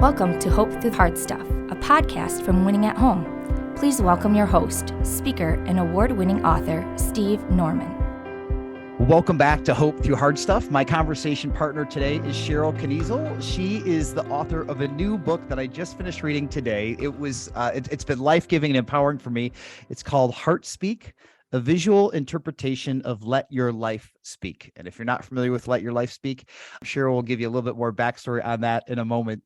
Welcome to Hope Through Hard Stuff, a podcast from Winning at Home. Please welcome your host, speaker, and award-winning author, Steve Norman. Welcome back to Hope Through Hard Stuff. My conversation partner today is Sherrill Knezel. She is the author of a new book that I just finished reading today. It's been life-giving and empowering for me. It's called Heart Speak, a visual interpretation of Let Your Life Speak. And if you're not familiar with Let Your Life Speak, Sherrill will give you a little bit more backstory on that in a moment.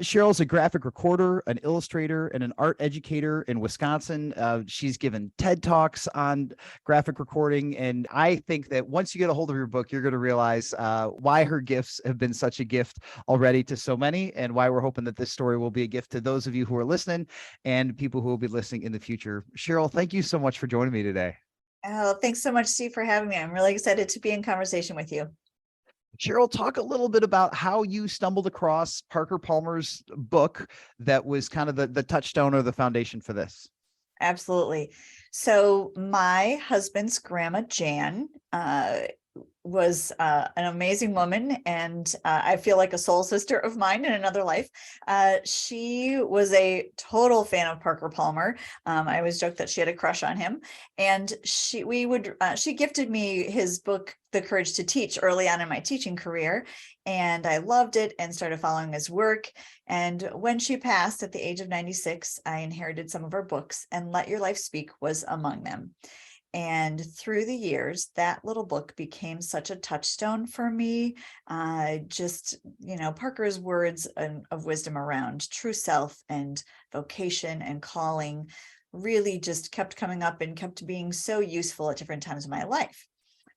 Sherrill's a graphic recorder, an illustrator, and an art educator in Wisconsin. She's given TED Talks on graphic recording. And I think that once you get a hold of your book, you're going to realize why her gifts have been such a gift already to so many, and why we're hoping that this story will be a gift to those of you who are listening and people who will be listening in the future. Sherrill, thank you so much for joining me today. Oh, thanks so much, Steve, for having me. I'm really excited to be in conversation with you. Sherrill, talk a little bit about how you stumbled across Parker Palmer's book that was kind of the touchstone or the foundation for this. Absolutely. So my husband's grandma, Jan, was an amazing woman, and I feel like a soul sister of mine in another life. She was a total fan of Parker Palmer. I always joke that she had a crush on him, and she gifted me his book, The Courage to Teach, early on in my teaching career, and I loved it and started following his work. And when she passed at the age of 96, I inherited some of her books, and Let Your Life Speak was among them. And through the years, that little book became such a touchstone for me. Parker's words of wisdom around true self and vocation and calling really just kept coming up and kept being so useful at different times of my life.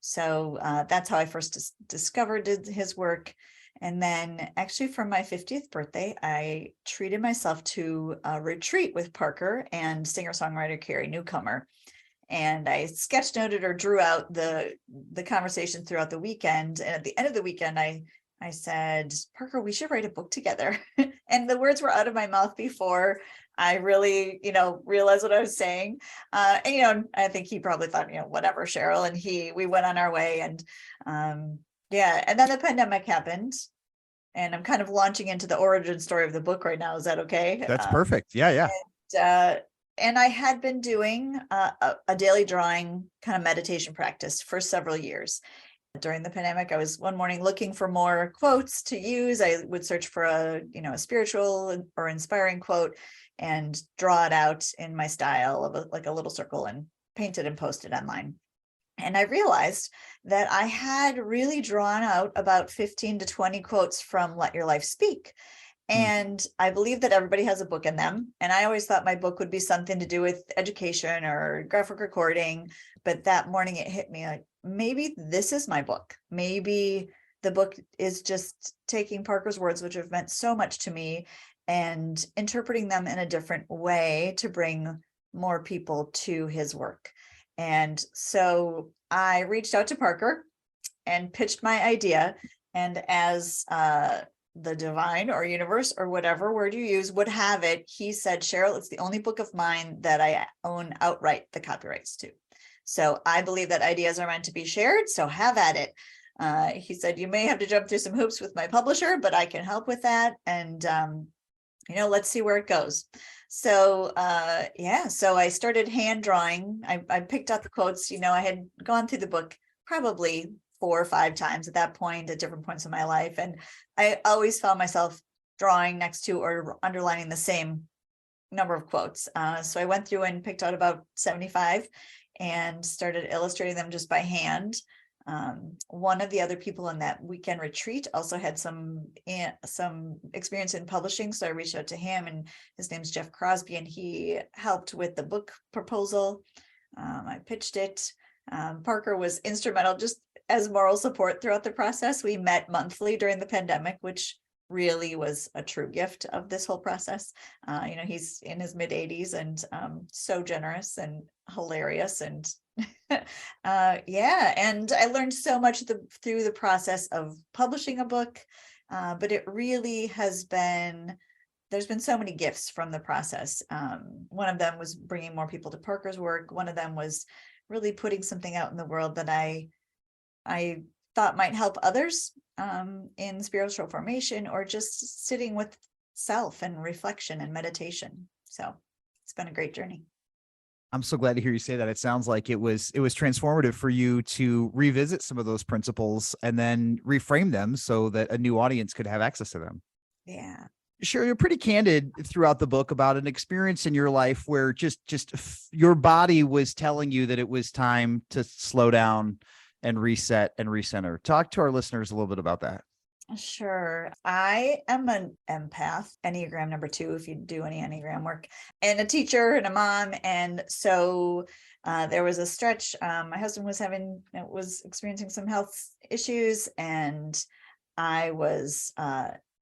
So that's how I first discovered his work. And then actually for my 50th birthday, I treated myself to a retreat with Parker and singer-songwriter Carrie Newcomer. And I sketch noted or drew out the conversation throughout the weekend. And at the end of the weekend, I said, Parker, we should write a book together. And the words were out of my mouth before I really, realized what I was saying. I think he probably thought, whatever, Sherrill. And we went on our way. And and then the pandemic happened. And I'm kind of launching into the origin story of the book right now. Is that okay? That's perfect. Yeah. And I had been doing a daily drawing kind of meditation practice for several years. During the pandemic, I was one morning looking for more quotes to use. I would search for a spiritual or inspiring quote and draw it out in my style of a little circle and paint it and post it online. And I realized that I had really drawn out about 15 to 20 quotes from Let Your Life Speak. And I believe that everybody has a book in them. And I always thought my book would be something to do with education or graphic recording. But that morning it hit me like, maybe this is my book. Maybe the book is just taking Parker's words, which have meant so much to me, and interpreting them in a different way to bring more people to his work. And so I reached out to Parker and pitched my idea. And as the divine or universe or whatever word you use would have it, he said, Sherrill, it's the only book of mine that I own outright the copyrights to. So I believe that ideas are meant to be shared. So have at it. He said, you may have to jump through some hoops with my publisher, but I can help with that. And, let's see where it goes. So, so I started hand drawing. I picked out the quotes. I had gone through the book probably 4 or 5 times at that point at different points in my life. And I always found myself drawing next to or underlining the same number of quotes. So I went through and picked out about 75 and started illustrating them just by hand. One of the other people in that weekend retreat also had some experience in publishing. So I reached out to him, and his name's Jeff Crosby, and he helped with the book proposal. I pitched it. Parker was instrumental just as moral support throughout the process. We met monthly during the pandemic, which really was a true gift of this whole process. He's in his mid 80s and so generous and hilarious. And and I learned so much through the process of publishing a book, but it really there's been so many gifts from the process. One of them was bringing more people to Parker's work. One of them was really putting something out in the world that I thought might help others in spiritual formation, or just sitting with self and reflection and meditation. So it's been a great journey. I'm so glad to hear you say that. It sounds like it was transformative for you to revisit some of those principles and then reframe them so that a new audience could have access to them. Yeah. Sure, you're pretty candid throughout the book about an experience in your life where your body was telling you that it was time to slow down and reset and recenter. Talk to our listeners a little bit about that. Sure. I am an empath, Enneagram number 2, if you do any Enneagram work, and a teacher and a mom. And so there was a stretch. My husband was experiencing some health issues, and I was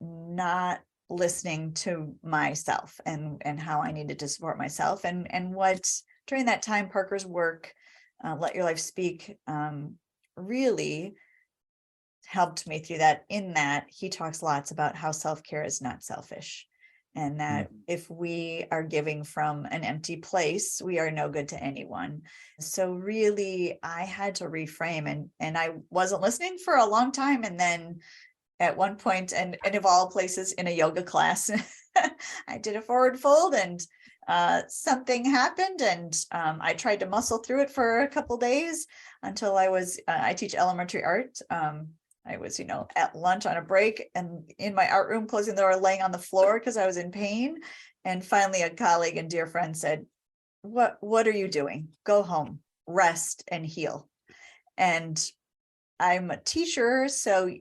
not listening to myself and how I needed to support myself. And what during that time, Parker's work, Let Your Life Speak, really helped me through that, in that he talks lots about how self-care is not selfish, and that if we are giving from an empty place, we are no good to anyone. So really, I had to reframe, and I wasn't listening for a long time. And then at one point, and of all places, in a yoga class, I did a forward fold, and something happened, and I tried to muscle through it for a couple days until I teach elementary art. I was, at lunch on a break and in my art room, closing the door, laying on the floor because I was in pain. And finally, a colleague and dear friend said, what are you doing? Go home, rest, and heal. And I'm a teacher, so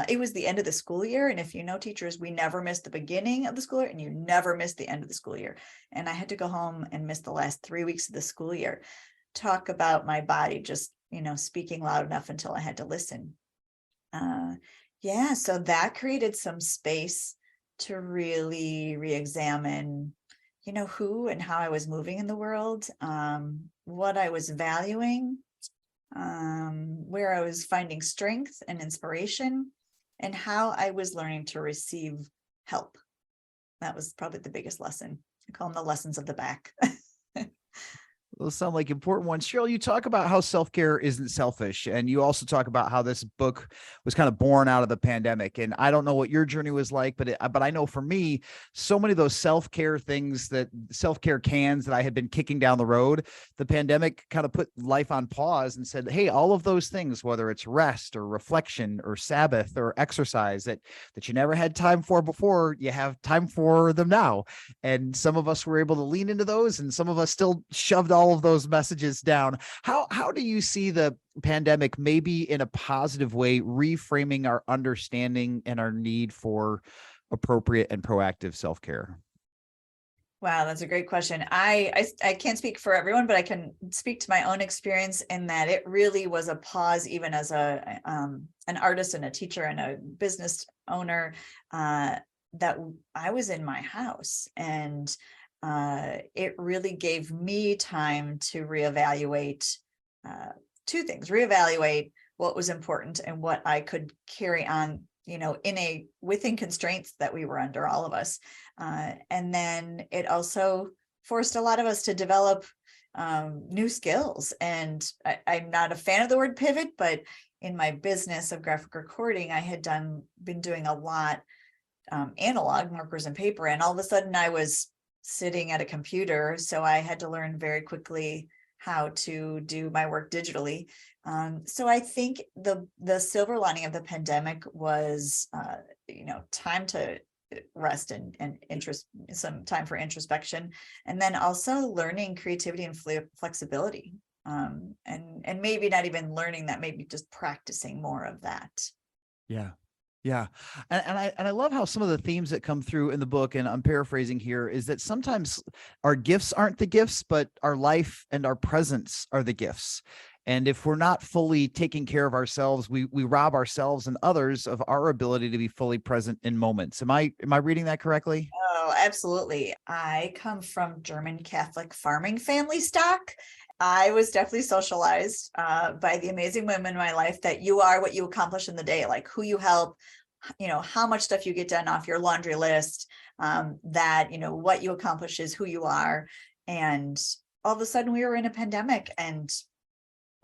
it was the end of the school year. And if you know teachers, we never miss the beginning of the school year, and you never miss the end of the school year. And I had to go home and miss the last 3 weeks of the school year. Talk about my body just, speaking loud enough until I had to listen. So that created some space to really re-examine, who and how I was moving in the world, what I was valuing, where I was finding strength and inspiration, and how I was learning to receive help. That was probably the biggest lesson. I call them the lessons of the back. Those sound like important ones. Sherrill, you talk about how self-care isn't selfish. And you also talk about how this book was kind of born out of the pandemic. And I don't know what your journey was like, but I know for me, so many of those self-care things, that self-care cans that I had been kicking down the road, the pandemic kind of put life on pause and said, hey, all of those things, whether it's rest or reflection or Sabbath or exercise that you never had time for before, you have time for them now. And some of us were able to lean into those, and some of us still shoved all of those messages down. How do you see the pandemic, maybe in a positive way, reframing our understanding and our need for appropriate and proactive self-care? Wow, that's a great question. I can't speak for everyone, but I can speak to my own experience in that it really was a pause, even as an artist and a teacher and a business owner, that I was in my house, and it really gave me time to reevaluate two things: reevaluate what was important and what I could carry on, within constraints that we were under, all of us. And then it also forced a lot of us to develop new skills. And I'm not a fan of the word pivot, but in my business of graphic recording, I had been doing a lot analog, markers and paper, and all of a sudden I was sitting at a computer. So I had to learn very quickly how to do my work digitally. So I think the silver lining of the pandemic was, time to rest and some time for introspection, and then also learning creativity and flexibility. And maybe not even learning that, maybe just practicing more of that. Yeah. Yeah. And I love how some of the themes that come through in the book, and I'm paraphrasing here, is that sometimes our gifts aren't the gifts, but our life and our presence are the gifts. And if we're not fully taking care of ourselves, we rob ourselves and others of our ability to be fully present in moments. Am I reading that correctly? Oh, absolutely. I come from German Catholic farming family stock. I was definitely socialized by the amazing women in my life, that you are what you accomplish in the day, like who you help, how much stuff you get done off your laundry list, that, what you accomplish is who you are. And all of a sudden we were in a pandemic, and,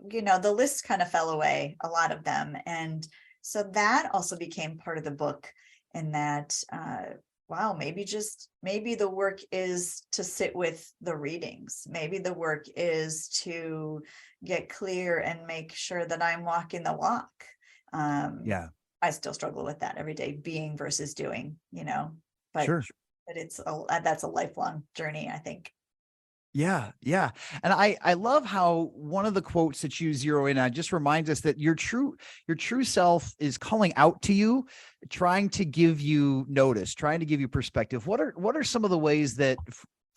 the list kind of fell away, a lot of them. And so that also became part of the book, in that wow, maybe the work is to sit with the readings. Maybe the work is to get clear and make sure that I'm walking the walk. Yeah, I still struggle with that every day, being versus doing, but sure. that's a lifelong journey, I think. Yeah, yeah. And I love how one of the quotes that you zero in on just reminds us that your true self is calling out to you, trying to give you notice, trying to give you perspective. What are some of the ways that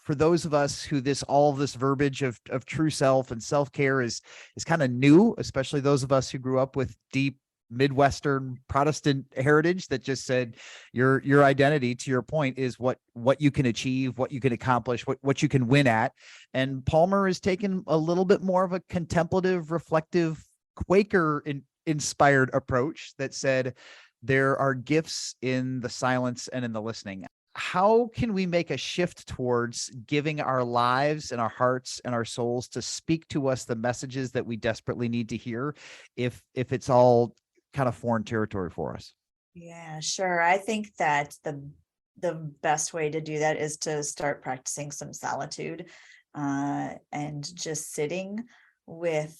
for those of us who all of this verbiage of true self and self-care is kind of new, especially those of us who grew up with deep Midwestern Protestant heritage that just said your identity, to your point, is what you can achieve, what you can accomplish, what you can win at. And Palmer has taken a little bit more of a contemplative, reflective, Quaker inspired approach that said there are gifts in the silence and in the listening. How can we make a shift towards giving our lives and our hearts and our souls to speak to us the messages that we desperately need to hear if it's all kind of foreign territory for us? Yeah, sure. I think that the best way to do that is to start practicing some solitude, and just sitting with,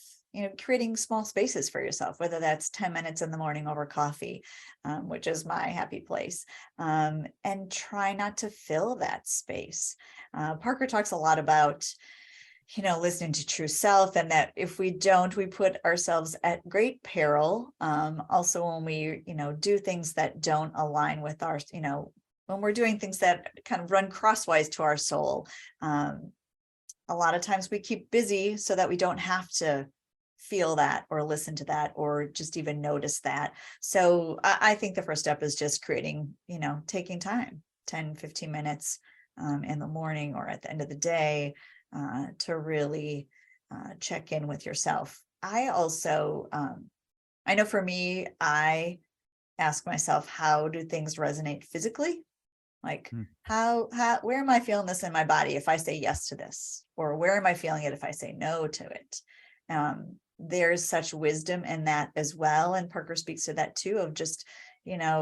creating small spaces for yourself, whether that's 10 minutes in the morning over coffee, which is my happy place, and try not to fill that space. Parker talks a lot about listening to true self, and that if we don't, we put ourselves at great peril. Also, when we, do things that don't align with our, when we're doing things that kind of run crosswise to our soul, a lot of times we keep busy so that we don't have to feel that or listen to that or just even notice that. So I think the first step is just creating, taking time, 10, 15 minutes in the morning or at the end of the day, to really check in with yourself. I also, I know for me, I ask myself, how do things resonate physically? Like where am I feeling this in my body if I say yes to this? Or where am I feeling it if I say no to it? There's such wisdom in that as well. And Parker speaks to that too, of just,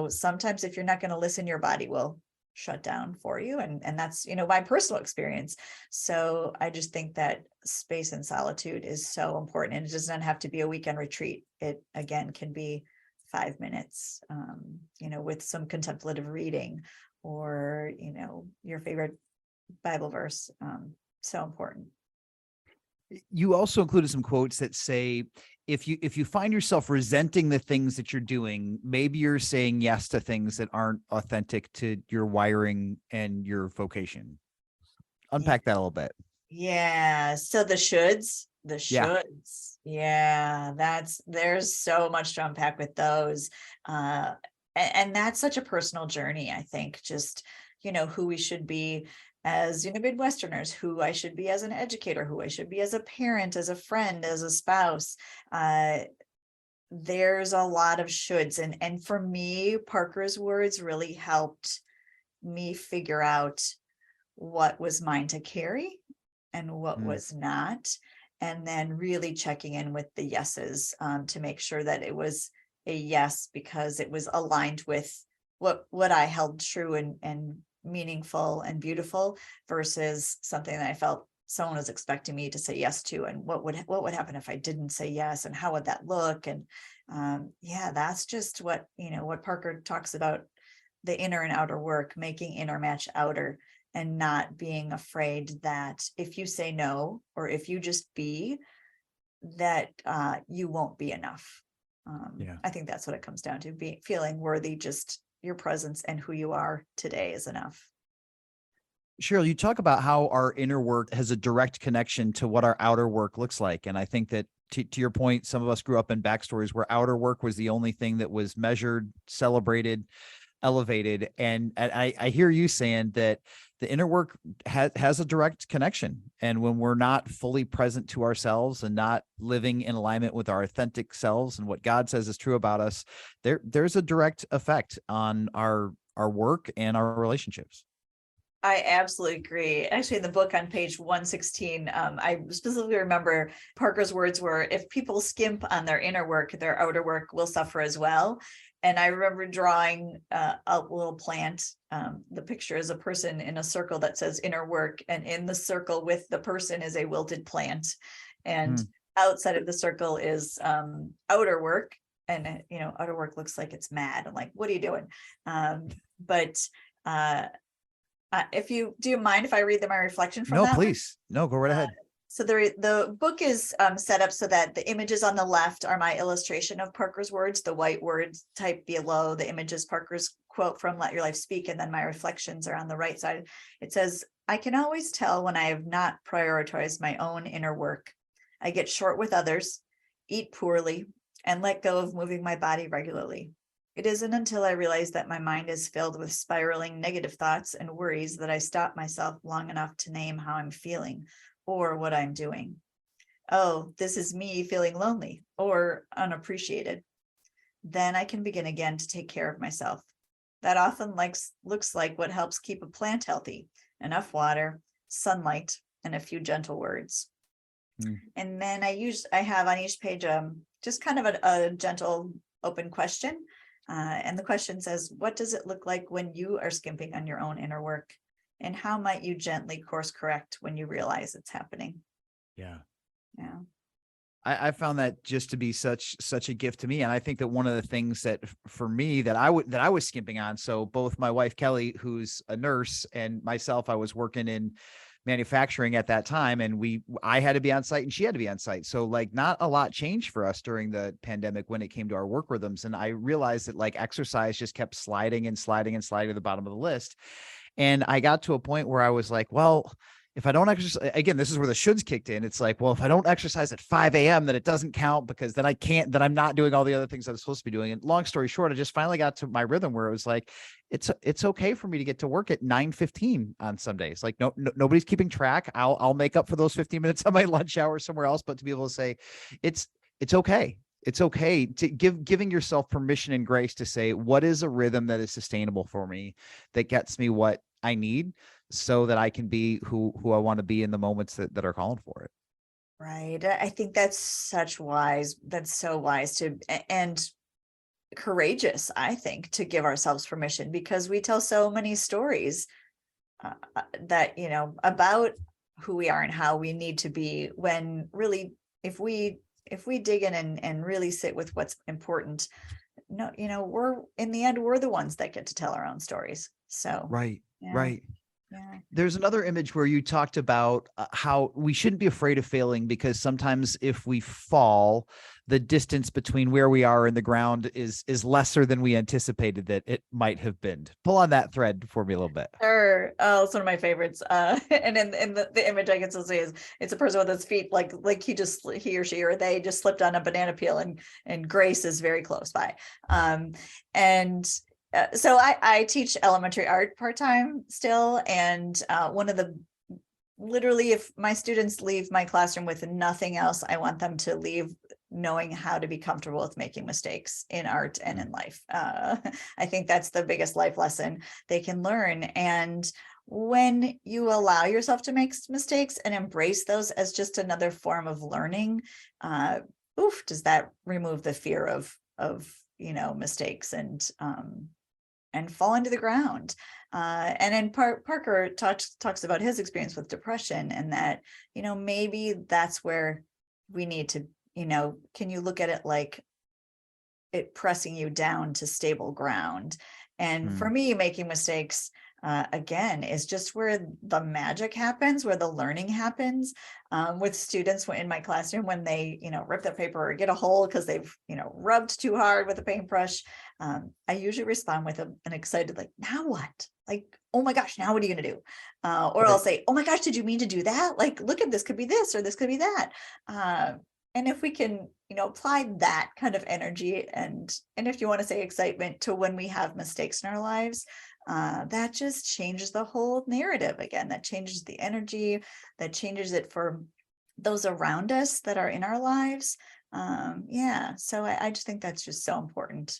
sometimes if you're not going to listen, your body will shut down for you. And that's, my personal experience. So I just think that space and solitude is so important. And it does not have to be a weekend retreat. It again can be 5 minutes, with some contemplative reading or, your favorite Bible verse. So important. You also included some quotes that say, if you find yourself resenting the things that you're doing, maybe you're saying yes to things that aren't authentic to your wiring and your vocation. Unpack that a little bit. Yeah. So the shoulds. Yeah. Yeah, there's so much to unpack with those. And that's such a personal journey, I think, just, who we should be as, Midwesterners, who I should be as an educator, who I should be as a parent, as a friend, as a spouse. There's a lot of shoulds. And for me, Parker's words really helped me figure out what was mine to carry and what was not. And then really checking in with the yeses, to make sure that it was a yes because it was aligned with what I held true and meaningful and beautiful, versus something that I felt someone was expecting me to say yes to, and what would happen if I didn't say yes, and how would that look? And that's just what Parker talks about, the inner and outer work, making inner match outer, and not being afraid that if you say no, or if you just be, that you won't be enough. I think that's what it comes down to, feeling worthy. Just your presence and who you are today is enough. Sherrill, you talk about how our inner work has a direct connection to what our outer work looks like. And I think that to your point, some of us grew up in backstories where outer work was the only thing that was measured, celebrated, elevated. And I hear you saying that the inner work has a direct connection. And when we're not fully present to ourselves and not living in alignment with our authentic selves and what God says is true about us, there's a direct effect on our work and our relationships. I absolutely agree. Actually, in the book on page 116, I specifically remember Parker's words were, if people skimp on their inner work, their outer work will suffer as well. And I remember drawing a little plant. The picture is a person in a circle that says inner work, and in the circle with the person is a wilted plant. And outside of the circle is outer work. And, outer work looks like it's mad. I'm like, what are you doing? But do you mind if I read my reflection from No, that one? please. No, go right ahead. So the book is set up so that the images on the left are my illustration of Parker's words, the white words type below the images Parker's quote from Let Your Life Speak, and then my reflections are on the right side. It says, I can always tell when I have not prioritized my own inner work. I get short with others, eat poorly, and let go of moving my body regularly. It isn't until I realize that my mind is filled with spiraling negative thoughts and worries that I stop myself long enough to name how I'm feeling or what I'm doing. Oh, this is me feeling lonely or unappreciated. Then I can begin again to take care of myself. That often looks like what helps keep a plant healthy: enough water, sunlight, and a few gentle words. And then I have on each page just kind of a gentle open question. And the question says, what does it look like when you are skimping on your own inner work? And how might you gently course correct when you realize it's happening? Yeah. Yeah. I found that just to be such a gift to me. And I think that one of the things that for me that I was skimping on. So both my wife, Kelly, who's a nurse, and myself, I was working in manufacturing at that time, and I had to be on site and she had to be on site. So like not a lot changed for us during the pandemic when it came to our work rhythms. And I realized that like exercise just kept sliding and sliding and sliding to the bottom of the list. And I got to a point where I was like, well, if I don't exercise, again, this is where the shoulds kicked in. It's like, well, if I don't exercise at 5 a.m., then it doesn't count, because then I'm not doing all the other things I'm supposed to be doing. And long story short, I just finally got to my rhythm where it was like, it's okay for me to get to work at 9:15 on some days. Like nobody's keeping track. I'll make up for those 15 minutes on my lunch hour somewhere else, but to be able to say it's okay. It's okay to giving yourself permission and grace to say, what is a rhythm that is sustainable for me, that gets me what I need, so that I can be who I want to be in the moments that are calling for it. Right. I think that's so wise and courageous, I think, to give ourselves permission, because we tell so many stories that, about who we are and how we need to be, when really, if we dig in and really sit with what's important, we're in the end, we're the ones that get to tell our own stories. So, right. yeah. Right. Yeah. There's another image where you talked about how we shouldn't be afraid of failing, because sometimes if we fall, the distance between where we are and the ground is lesser than we anticipated that it might have been. Pull on that thread for me a little bit. Sure. Oh, it's one of my favorites. And in the image I can still see is it's a person with his feet like he or she or they just slipped on a banana peel, and Grace is very close by. So I teach elementary art part-time still. And literally, if my students leave my classroom with nothing else, I want them to leave knowing how to be comfortable with making mistakes in art and in life. I think that's the biggest life lesson they can learn. And when you allow yourself to make mistakes and embrace those as just another form of learning, does that remove the fear of mistakes and fall into the ground. And then Parker talks about his experience with depression, and that, maybe that's where we need to, can you look at it like it pressing you down to stable ground? And for me, making mistakes, again, is just where the magic happens, where the learning happens. With students in my classroom, when they, rip the paper or get a hole because they've, rubbed too hard with a paintbrush, I usually respond with an excited, like, now what? Like, oh my gosh, now what are you going to do? Or I'll say, oh my gosh, did you mean to do that? Like, look at this, could be this, or this could be that. And if we can, apply that kind of energy and if you want to say excitement to when we have mistakes in our lives, that just changes the whole narrative again. That changes the energy, that changes it for those around us that are in our lives. So I just think that's just so important.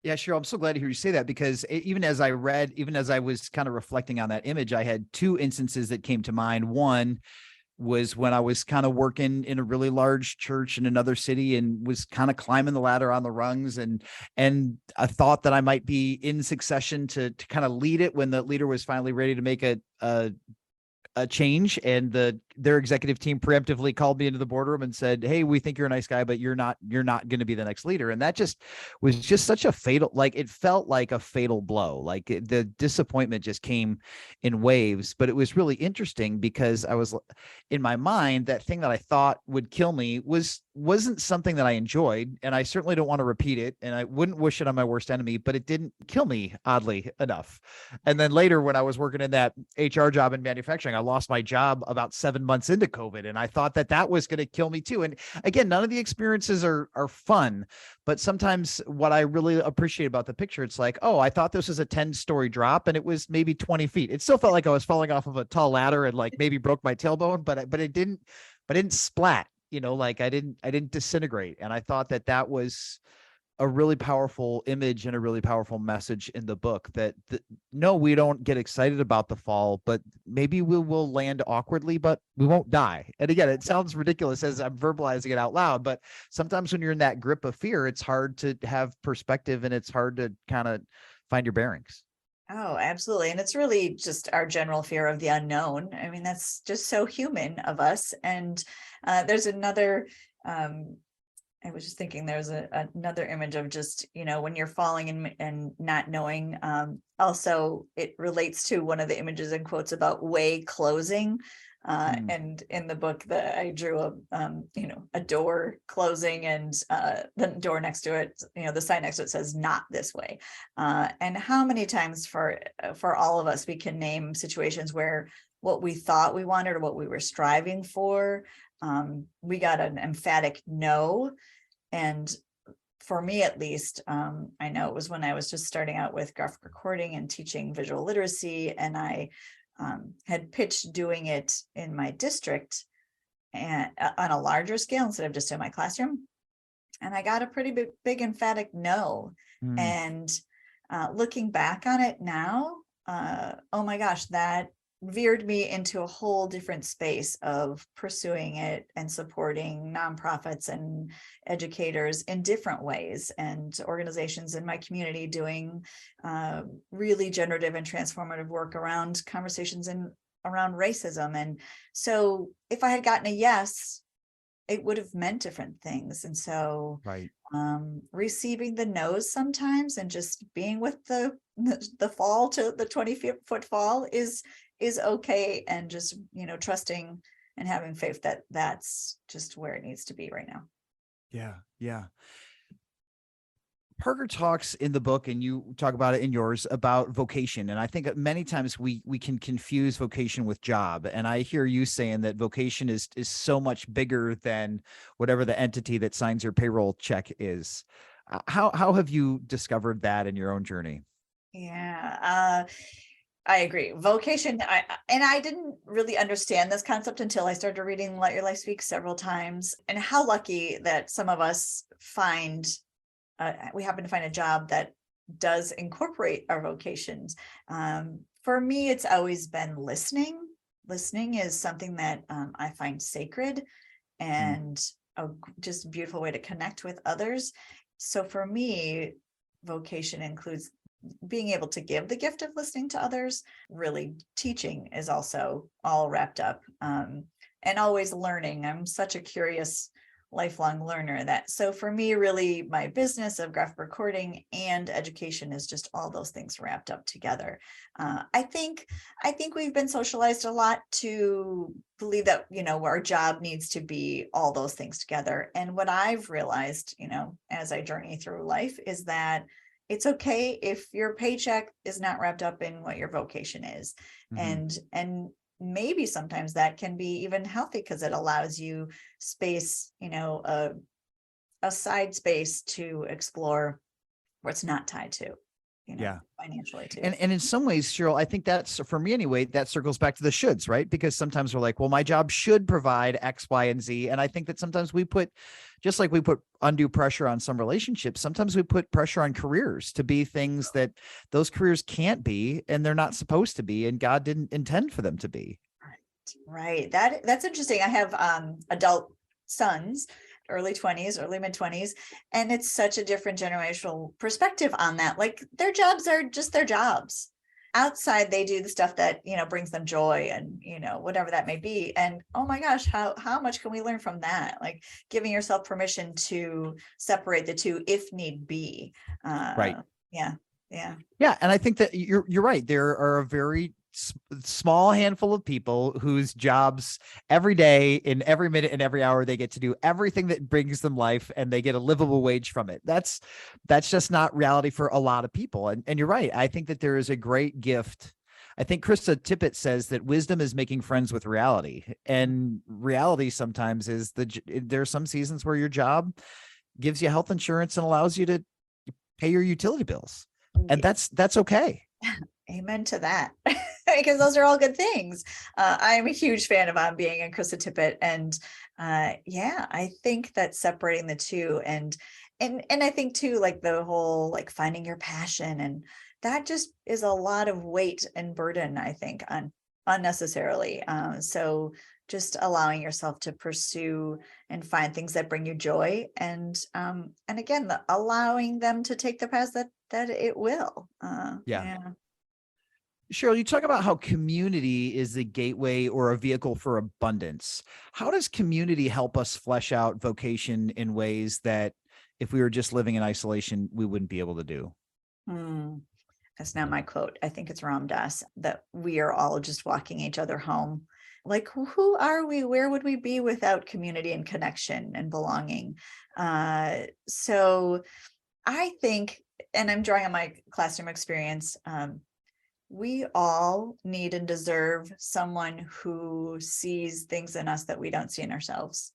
Yeah, sure. I'm so glad to hear you say that, because even as I was kind of reflecting on that image, I had two instances that came to mind. One was when I was kind of working in a really large church in another city and was kind of climbing the ladder on the rungs, and I thought that I might be in succession to kind of lead it when the leader was finally ready to make a change, and their executive team preemptively called me into the boardroom and said, "Hey, we think you're a nice guy, but you're not going to be the next leader." And that just was just such a fatal, like, it felt like a fatal blow. Like, the disappointment just came in waves. But it was really interesting because I was, in my mind, that thing that I thought would kill me wasn't something that I enjoyed, and I certainly don't want to repeat it, and I wouldn't wish it on my worst enemy, but it didn't kill me, oddly enough. And then later, when I was working in that HR job in manufacturing, I lost my job about 7 months into COVID, and I thought that was going to kill me too. And again, none of the experiences are fun, but sometimes what I really appreciate about the picture, it's like, oh, I thought this was a 10-story drop, and it was maybe 20 feet. It still felt like I was falling off of a tall ladder and like maybe broke my tailbone, but it didn't splat. Like, I didn't disintegrate. And I thought that was a really powerful image and a really powerful message in the book, that no, we don't get excited about the fall, but maybe we will land awkwardly, but we won't die. And again, it sounds ridiculous as I'm verbalizing it out loud, but sometimes when you're in that grip of fear, it's hard to have perspective, and it's hard to kind of find your bearings. Oh, absolutely. And it's really just our general fear of the unknown. I mean, that's just so human of us. And there's another, I was just thinking there's another image of just, when you're falling and not knowing. Also, it relates to one of the images and quotes about way closing. And in the book that I drew a door closing, and the door next to it, the sign next to it says "not this way." And how many times for all of us, we can name situations where what we thought we wanted or what we were striving for, we got an emphatic no. And for me, at least, I know it was when I was just starting out with graphic recording and teaching visual literacy, and I had pitched doing it in my district and on a larger scale instead of just in my classroom. And I got a pretty big emphatic no. And looking back on it now, oh my gosh, that veered me into a whole different space of pursuing it and supporting nonprofits and educators in different ways, and organizations in my community doing really generative and transformative work around conversations and around racism. And so if I had gotten a yes, it would have meant different things. And so Right. Receiving the no's sometimes and just being with the fall to the 20-foot fall is okay. And just, trusting and having faith that that's just where it needs to be right now. Yeah. Yeah. Parker talks in the book, and you talk about it in yours, about vocation. And I think many times we can confuse vocation with job. And I hear you saying that vocation is so much bigger than whatever the entity that signs your payroll check is. How have you discovered that in your own journey? Yeah, I agree. Vocation, I didn't really understand this concept until I started reading Let Your Life Speak several times, and how lucky that some of us we happen to find a job that does incorporate our vocations. For me, it's always been listening. Listening is something that I find sacred and a just beautiful way to connect with others. So for me, vocation includes being able to give the gift of listening to others. Really, teaching is also all wrapped up, and always learning. I'm such a curious lifelong learner. So for me, really, my business of graphic recording and education is just all those things wrapped up together. I think we've been socialized a lot to believe that, our job needs to be all those things together. And what I've realized, as I journey through life, is that it's okay if your paycheck is not wrapped up in what your vocation is. And maybe sometimes that can be even healthy, because it allows you space, a side space to explore what's not tied to, Yeah. financially too. And in some ways, Cheryl, I think that's, for me anyway, that circles back to the shoulds, right? Because sometimes we're like, well, my job should provide X, Y, and Z. And I think that sometimes we put, just like we put undue pressure on some relationships, sometimes we put pressure on careers to be things that those careers can't be, and they're not supposed to be, and God didn't intend for them to be. Right. That's interesting. I have adult sons, early 20s, early mid 20s, and it's such a different generational perspective on that. Like their jobs are just their jobs. Outside, they do the stuff that, brings them joy and, whatever that may be. And oh my gosh, how much can we learn from that? Like giving yourself permission to separate the two if need be. Right. Yeah. Yeah. Yeah. And I think that you're right. There are a very small handful of people whose jobs every day, in every minute and every hour, they get to do everything that brings them life, and they get a livable wage from it. That's just not reality for a lot of people. And you're right. I think that there is a great gift. I think Krista Tippett says that wisdom is making friends with reality, and reality sometimes is there are some seasons where your job gives you health insurance and allows you to pay your utility bills. And that's okay. Amen to that, because those are all good things. I'm a huge fan of being and Krista Tippett, and I think that separating the two, and I think too, like the whole like finding your passion, and that just is a lot of weight and burden, I think, unnecessarily. So just allowing yourself to pursue and find things that bring you joy, and again, allowing them to take the path that it will. Yeah. Cheryl, you talk about how community is the gateway or a vehicle for abundance. How does community help us flesh out vocation in ways that if we were just living in isolation, we wouldn't be able to do? That's not my quote. I think it's Ram Dass, that we are all just walking each other home. Like, who are we? Where would we be without community and connection and belonging? So I think, and I'm drawing on my classroom experience, we all need and deserve someone who sees things in us that we don't see in ourselves.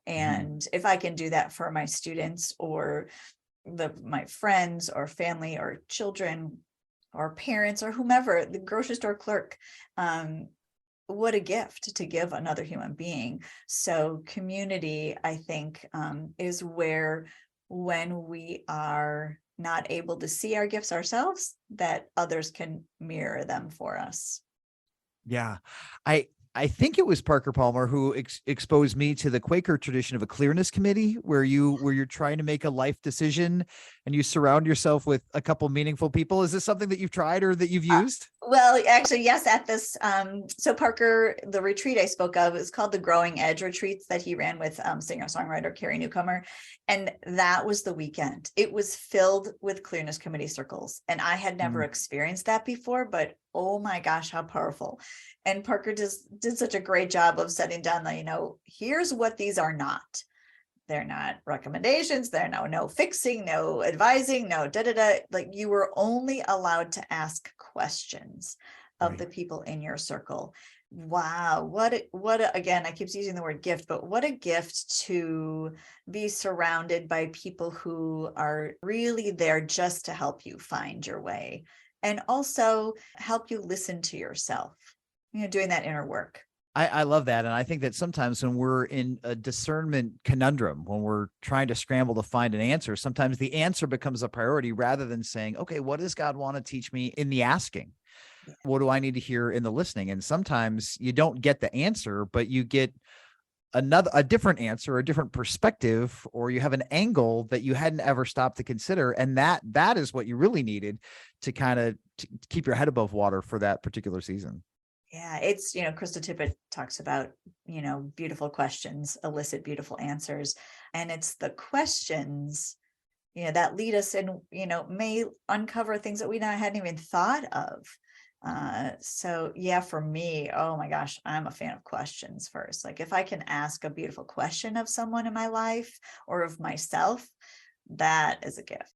And if I can do that for my students or my friends or family or children or parents or whomever, the grocery store clerk, what a gift to give another human being. So community, I think, is where, when we are not able to see our gifts ourselves, that others can mirror them for us. Yeah. I think it was Parker Palmer who exposed me to the Quaker tradition of a clearness committee, where you're trying to make a life decision and you surround yourself with a couple meaningful people. Is this something that you've tried or that you've used? Well, actually, yes, at this, so Parker, the retreat I spoke of is called the Growing Edge retreats that he ran with singer-songwriter Carrie Newcomer. And that was the weekend. It was filled with clearness committee circles. And I had never experienced that before, but oh my gosh, how powerful. And Parker did such a great job of setting down the, here's what these are not. They're not recommendations. They're no fixing, no advising, no da-da-da. Like, you were only allowed to ask questions of the people in your circle. Wow. What again, I keep using the word gift, but what a gift to be surrounded by people who are really there just to help you find your way, and also help you listen to yourself, doing that inner work. I love that. And I think that sometimes when we're in a discernment conundrum, when we're trying to scramble to find an answer, sometimes the answer becomes a priority rather than saying, okay, what does God want to teach me in the asking? What do I need to hear in the listening? And sometimes you don't get the answer, but you get a different answer, a different perspective, or you have an angle that you hadn't ever stopped to consider. And that is what you really needed to kind of keep your head above water for that particular season. Yeah, it's, Krista Tippett talks about, beautiful questions elicit beautiful answers. And it's the questions, that lead us and, may uncover things that we hadn't even thought of. So yeah, for me, oh my gosh, I'm a fan of questions first. Like, if I can ask a beautiful question of someone in my life or of myself, that is a gift.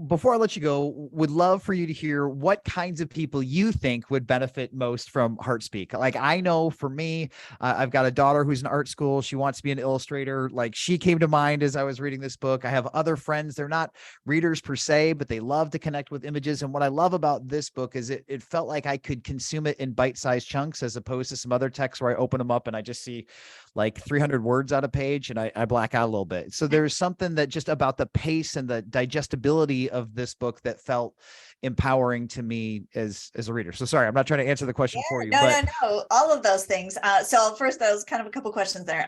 before I let you go, would love for you to hear what kinds of people you think would benefit most from HeartSpeak. Like, I know for me, I've got a daughter who's in art school. She wants to be an illustrator. Like, she came to mind as I was reading this book. I have other friends. They're not readers per se, but they love to connect with images. And what I love about this book is it felt like I could consume it in bite-sized chunks, as opposed to some other texts where I open them up and I just see like 300 words on a page and I black out a little bit. So there's something that just about the pace and the digestibility of this book that felt empowering to me as a reader. So sorry, I'm not trying to answer the question for you. No, all of those things. So first, that was kind of a couple questions there.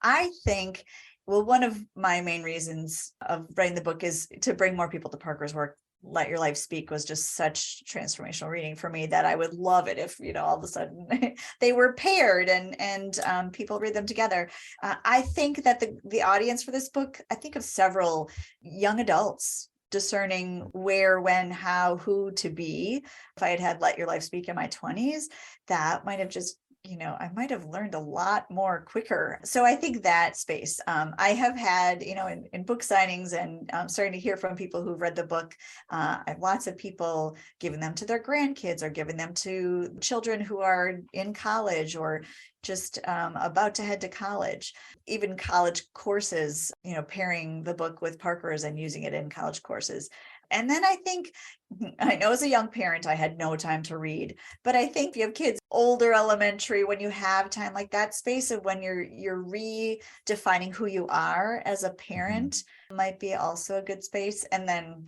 I think, well, one of my main reasons of writing the book is to bring more people to Parker's work. Let Your Life Speak was just such transformational reading for me that I would love it if, all of a sudden they were paired and people read them together. I think that the audience for this book, I think of several young adults discerning where, when, how, who to be. If I had Let Your Life Speak in my 20s, that might have just, I might have learned a lot more quicker. So I think that space, I have had, in book signings, and I'm starting to hear from people who've read the book. I have lots of people giving them to their grandkids or giving them to children who are in college or just about to head to college, even college courses, pairing the book with Parker's and using it in college courses. And then I know as a young parent, I had no time to read, but I think if you have kids older elementary, when you have time, like that space of when you're redefining who you are as a parent might be also a good space. And then,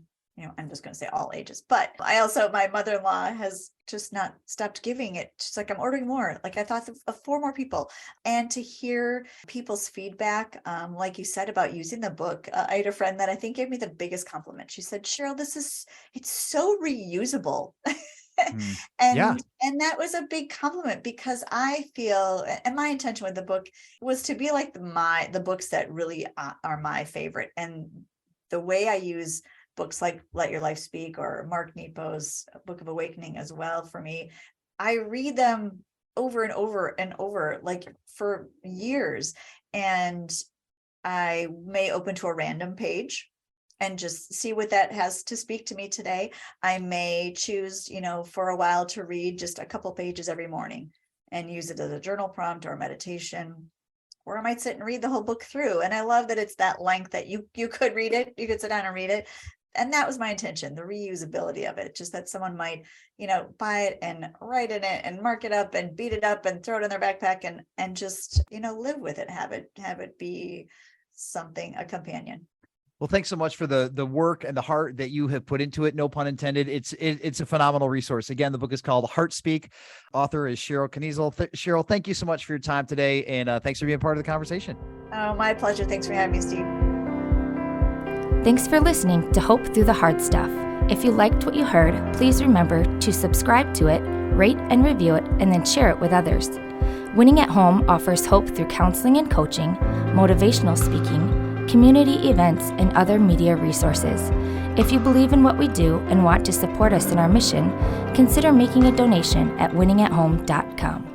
I'm just going to say all ages, but my mother-in-law has just not stopped giving it. She's like, I'm ordering more. Like, I thought of 4 more people. And to hear people's feedback, like you said about using the book, I had a friend that I think gave me the biggest compliment. She said, Sherrill, it's so reusable. And that was a big compliment, because I feel, and my intention with the book was to be like the books that really are my favorite. And the way I use books like Let Your Life Speak or Mark Nepo's Book of Awakening as well, for me, I read them over and over and over, like for years. And I may open to a random page and just see what that has to speak to me today. I may choose, for a while to read just a couple pages every morning and use it as a journal prompt or a meditation. Or I might sit and read the whole book through. And I love that it's that length that you could read it. You could sit down and read it. And that was my intention, the reusability of it, just that someone might, buy it and write in it and mark it up and beat it up and throw it in their backpack and just, live with it, have it be something, a companion. Well, thanks so much for the work and the heart that you have put into it. No pun intended. It's a phenomenal resource. Again, the book is called HeartSpeak. Author is Sherrill Knezel. Sherrill, thank you so much for your time today. And thanks for being part of the conversation. Oh, my pleasure. Thanks for having me, Steve. Thanks for listening to Hope Through the Hard Stuff. If you liked what you heard, please remember to subscribe to it, rate and review it, and then share it with others. Winning at Home offers hope through counseling and coaching, motivational speaking, community events, and other media resources. If you believe in what we do and want to support us in our mission, consider making a donation at winningathome.com.